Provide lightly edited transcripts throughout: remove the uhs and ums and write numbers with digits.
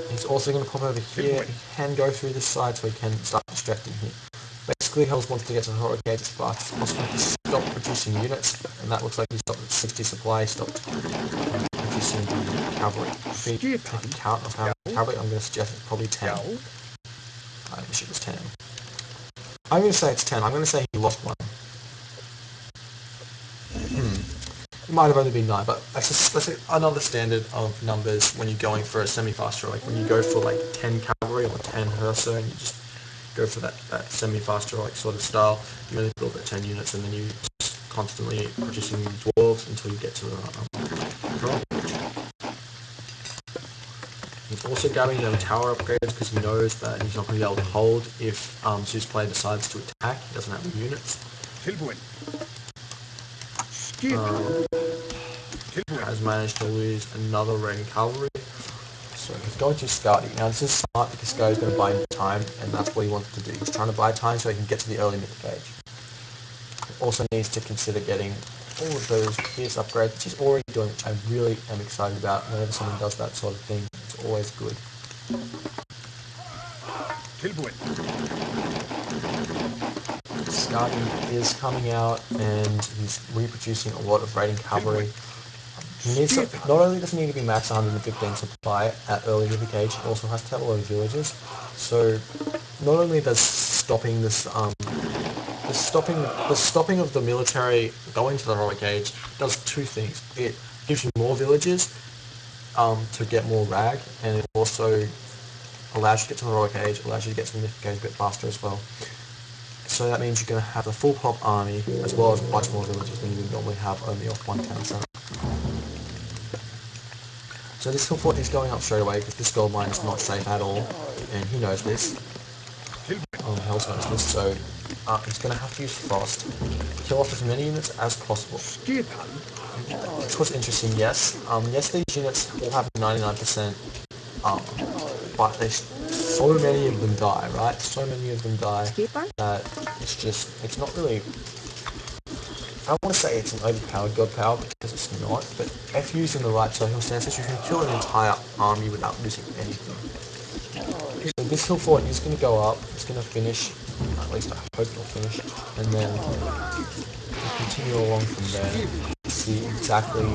He's also going to pop over here. He can go through this side, so he can start distracting here. Basically, Hells wants to get to the heroic age as fast as possible. He stopped producing units, and that looks like he stopped at 60 supply. He stopped producing the cavalry. If we take a count of how many cavalry, I'm going to suggest it's probably 10. I wish it was 10. I'm going to say it's 10. I'm going to say he lost one. It might have only been 9, but that's another standard of numbers when you're going for a semi-fast heroic. When you go for like 10 cavalry or 10 Hersa, and you just go for that semi-fast heroic sort of style, you only build at 10 units, and then you just constantly producing dwarves until you get to the heroic age. He's also grabbing the tower upgrades because he knows that he's not going to be able to hold if Zeus player decides to attack. He doesn't have the units. Has managed to lose another Ren cavalry. So he's going to Scotty. Now this is smart because Scotty's going to buy him time, and that's what he wants to do. He's trying to buy time so he can get to the early mythic age. He also needs to consider getting all of those pierce upgrades, which he's already doing, which I really am excited about. Whenever someone does that sort of thing, it's always good. Scotty is coming out and he's reproducing a lot of raiding cavalry. He needs to, not only does he need to be max 115 supply at early mythic age, he also has to have a lot of villages. So not only does stopping this the stopping of the military going to the heroic age does two things. It gives you more villages to get more rag, and it also allows you to get to the heroic age, allows you to get to the mythic age a bit faster as well. So that means you're going to have a full pop army as well as a bunch more villages than you would normally have only off one town center. So this hill fort is going up straight away because this gold mine is not safe at all, and he knows this. Hells knows this, so he's going to have to use Frost. Kill off as many units as possible. Which was interesting, yes. Yes, these units all have 99% armor, but so many of them die, right? So many of them die that it's not really... I don't want to say it's an overpowered god power because it's not, but if used in the right circumstances, you can kill an entire army without losing anything. So this hill fort is going to go up, it's going to finish, at least I hope it'll finish, and then we'll continue along from there to see exactly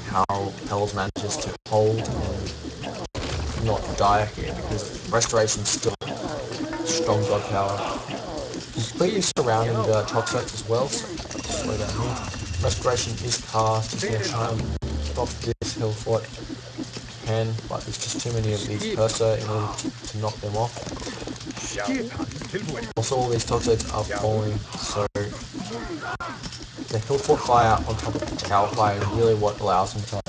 how Hells manages to hold and not die here, because Restoration's still strong god power. Completely surrounding the Toxotes as well, so slow down here. Restoration is cast, he's going to try and stop this hill fort if he can, but there's just too many of these Cursor in order to knock them off. Also all these Toxotes are falling, so the hill fort fire on top of the tower fire is really what allows him to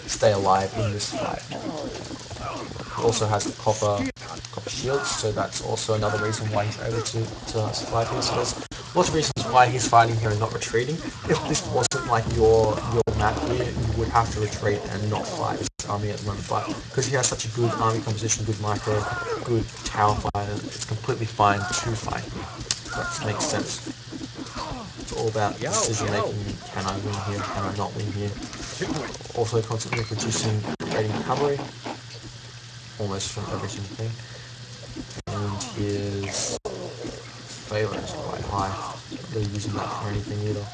stay alive in this fight. He also has the copper shields, so that's also another reason why he's able to survive here. So there's lots of reasons why he's fighting here and not retreating. If this wasn't like your map here, you would have to retreat and not fight this army at the moment. But because he has such a good army composition, good micro, good tower fight, it's completely fine to fight here. That makes sense. It's all about decision making. Can I win here? Can I not win here? Also constantly producing raiding cavalry, almost from every single thing. And his failure is quite high. Not really using that for anything either.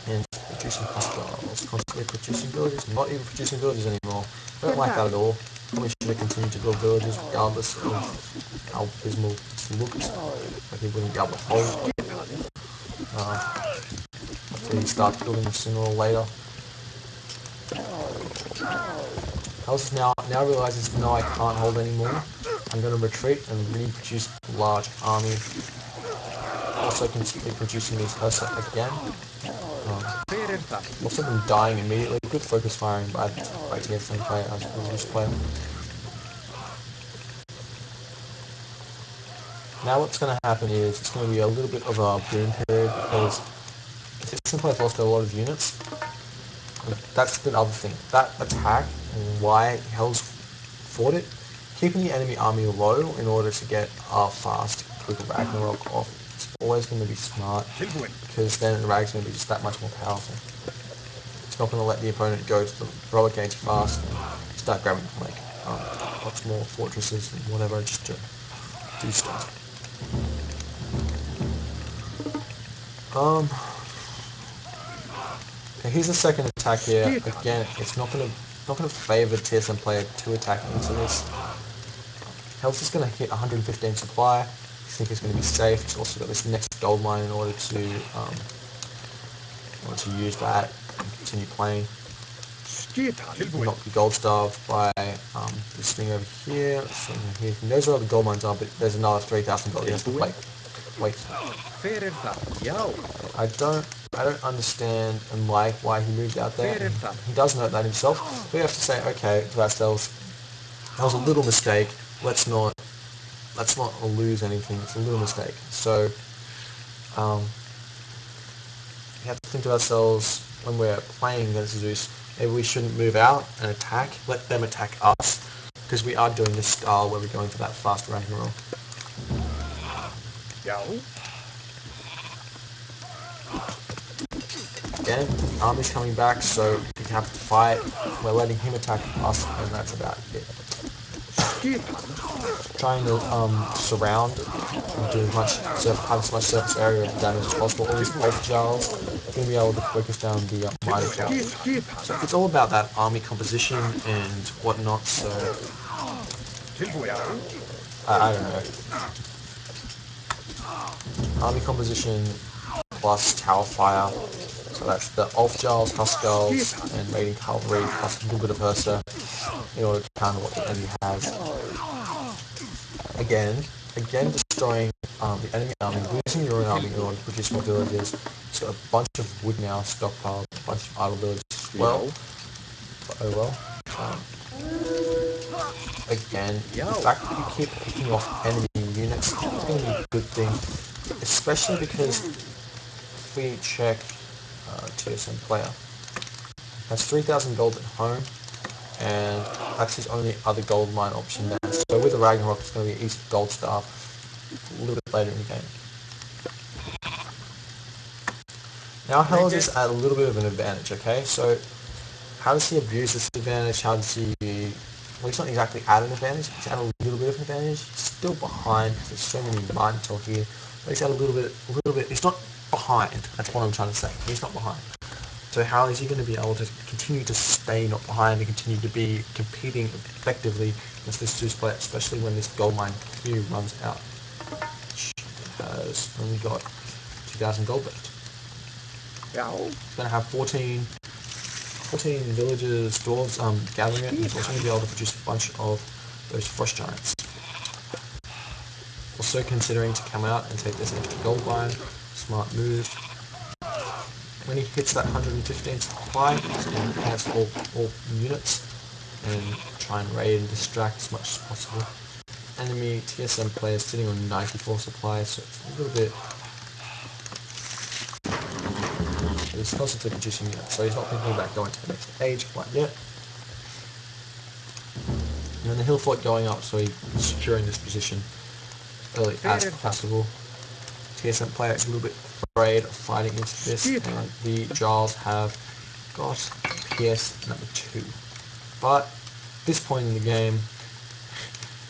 And producing hospitals, constantly producing villages, not even producing villages anymore. I don't like that at all. Probably should have continued to build villages regardless of how abysmal this looked. Like he wouldn't be able to hold. Hopefully he starts building them sooner or later. Hells now realizes, no, I can't hold anymore. I'm going to retreat and reproduce a large army. Also constantly producing these Hersa again. Also them dying immediately. Good focus firing by TFN player as a Zeus player. Now what's going to happen is it's going to be a little bit of a boom period because TFN players lost a lot of units. That's the other thing. That attack and why Hells fought it, keeping the enemy army low in order to get a fast quick Ragnarok off. It's always going to be smart because then the Rag's going to be just that much more powerful. It's not going to let the opponent go to the roller gauge fast and start grabbing like lots more fortresses and whatever just to do stuff. Okay, here's the second attack here. Again, it's not gonna favor TSM player to attack into this. Health is gonna hit 115 supply. I think it's gonna be safe. It's also got this next gold mine in order to use that and continue playing. Not be gold starved by this thing over here. So here. He knows where all the gold mines are, but there's another 3,000 gold he has to wait. I don't understand and like why he moved out there. He does know that himself. We have to say, okay, to ourselves, that was a little mistake. Let's not lose anything. It's a little mistake. So we have to think to ourselves when we're playing against Zeus, maybe we shouldn't move out and attack. Let them attack us, because we are doing this style where we're going for that fast Ragnarok. Again, army's coming back, so we have to fight. We're letting him attack us, and that's about it. Trying to surround and do have as much surface area of damage as possible. All these pulse gels are going to be able to focus down the minor force. So it's all about that army composition and whatnot. So I don't know. Army composition plus tower fire. So that's the Ulfjals, Huskarls, and raiding cavalry plus a little bit of Ursa in order to counter what the enemy has. Again destroying the enemy army, losing your own army in order to produce more villages. It's got a bunch of wood now stockpiled, a bunch of idle villages as well. But oh well. Again, the fact that you keep picking off enemy units is going to be a good thing, especially because if we check TSM player, that's 3,000 gold at home, and that's his only other gold mine option there. So with the Ragnarok, it's going to be easy gold star a little bit later in the game. Now Hellas is at a little bit of an advantage, okay? So how does he abuse this advantage? How does he... Well, he's not exactly at an advantage, he's at a little bit of an advantage. He's still behind because there's so many mine till here. But he's at a little bit, he's not behind, that's what I'm trying to say. He's not behind. So how is he going to be able to continue to stay not behind and continue to be competing effectively against this Zeus player, especially when this gold mine here runs out? Which has only got 2,000 gold left. He's going to have 14 villages, dwarves gathering it, and he's also going to be able to produce a bunch of those frost giants. Also considering to come out and take this extra gold mine, smart move. When he hits that 115 supply, he's going to cancel all units and try and raid and distract as much as possible. Enemy TSM players sitting on 94 supply, so it's a little bit... He's constantly producing units, so he's not thinking about going to the next age quite yet. And then the hill fort going up, so he's securing this position early as possible. TSM player is a little bit afraid of fighting into this, and the Giles have got PS number 2. But at this point in the game,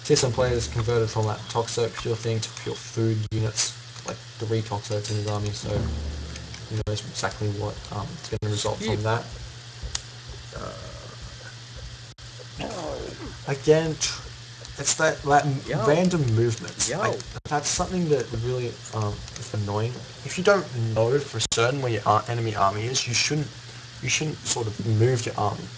TSM players converted from that Toxo pure thing to pure food units, like 3 Toxos in his army, so he knows exactly what is going to result from that. Again, it's that random movements. That's something that really is annoying. If you don't know for certain where your enemy army is, you shouldn't sort of move your army.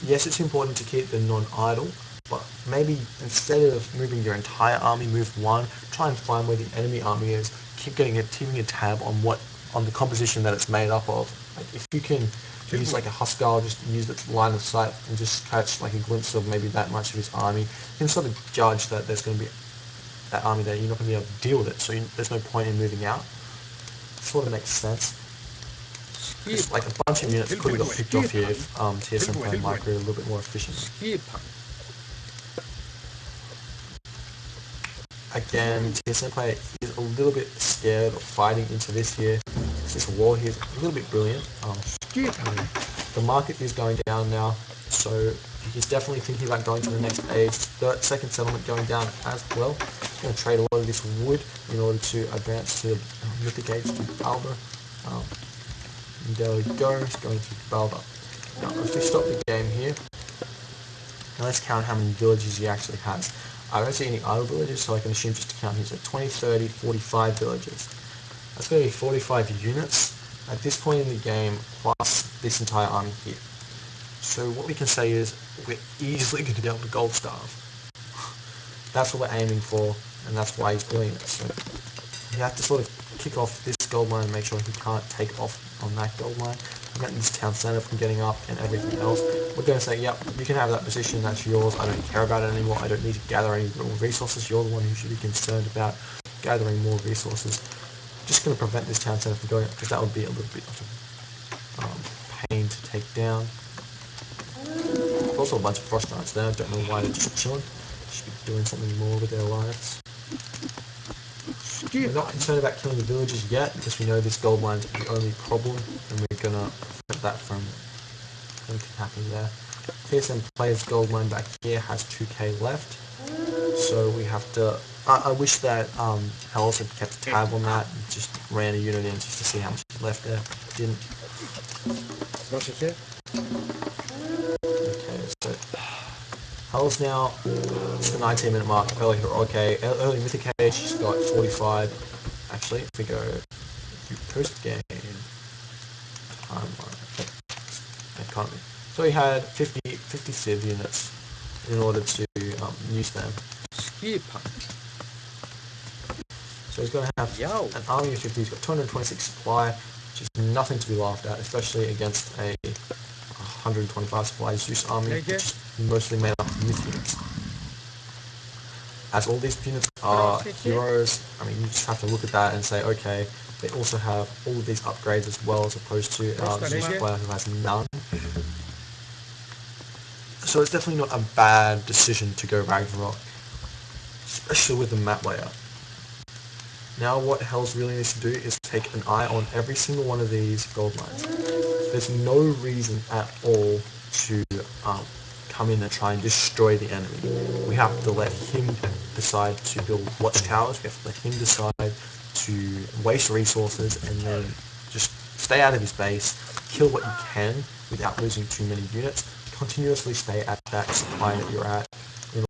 Yes, it's important to keep them non-idle, but maybe instead of moving your entire army, move one. Try and find where the enemy army is. Keeping a tab on the composition that it's made up of. Like if you can use like a Huskar, just use its line of sight and just catch like a glimpse of maybe that much of his army, you can sort of judge that there's going to be that army there. You're not going to be able to deal with it, so there's no point in moving out. It sort of makes sense. Just like a bunch of units could have got picked off here if TSM played micro a little bit more efficiently. Again, TSM player is a little bit scared of fighting into this here. This wall here is a little bit brilliant. The market is going down now, so he's definitely thinking about going to the next age. Second settlement going down as well. He's going to trade a lot of this wood in order to advance to mythic age to Balba. And there we go, he's going to Balba. Now, if we stop the game here, now let's count how many villages he actually has. I don't see any idle villages, so I can assume just to count here. So 20, 30, 45 villages. That's going to be 45 units at this point in the game, plus this entire army here. So what we can say is we're easily going to be able to gold starve. That's what we're aiming for, and that's why he's doing it. So you have to sort of kick off this gold mine and make sure he can't take off on that gold mine, prevent this town center from getting up and everything else. We're going to say, yep, you can have that position, that's yours, I don't care about it anymore, I don't need to gather any real resources, you're the one who should be concerned about gathering more resources. Just going to prevent this town center from going up, because that would be a little bit of a pain to take down. There's also a bunch of frost knights there, I don't know why they're just chilling. They should be doing something more with their lives. We're not concerned about killing the villagers yet, because we know this gold mine's the only problem, and we're gonna prevent that from anything happening there. TSM player's gold mine back here has 2k left, so we have to... I wish that Hells had kept a tab on that and just ran a unit in just to see how much is left there. Didn't. Okay, so Hells now, it's the 19-minute mark. Early mythic age, she's got 45. Actually, if we go post game economy, so he had 50 civ units in order to use them. So he's going to have an army of 50. He's got 226 supply, which is nothing to be laughed at, especially against a 125 supply Zeus army, which is mostly made up of mythics. As all these units are heroes, I mean, you just have to look at that and say, okay, they also have all of these upgrades as well, as opposed to our Zeus player who has none. So it's definitely not a bad decision to go Ragnarok, especially with the map layout. Now what Hells really needs to do is take an eye on every single one of these gold mines. There's no reason at all to come in and try and destroy the enemy. We have to let him decide to build watchtowers, we have to let him decide to waste resources, and then just stay out of his base, kill what you can without losing too many units, continuously stay at that supply that you're at,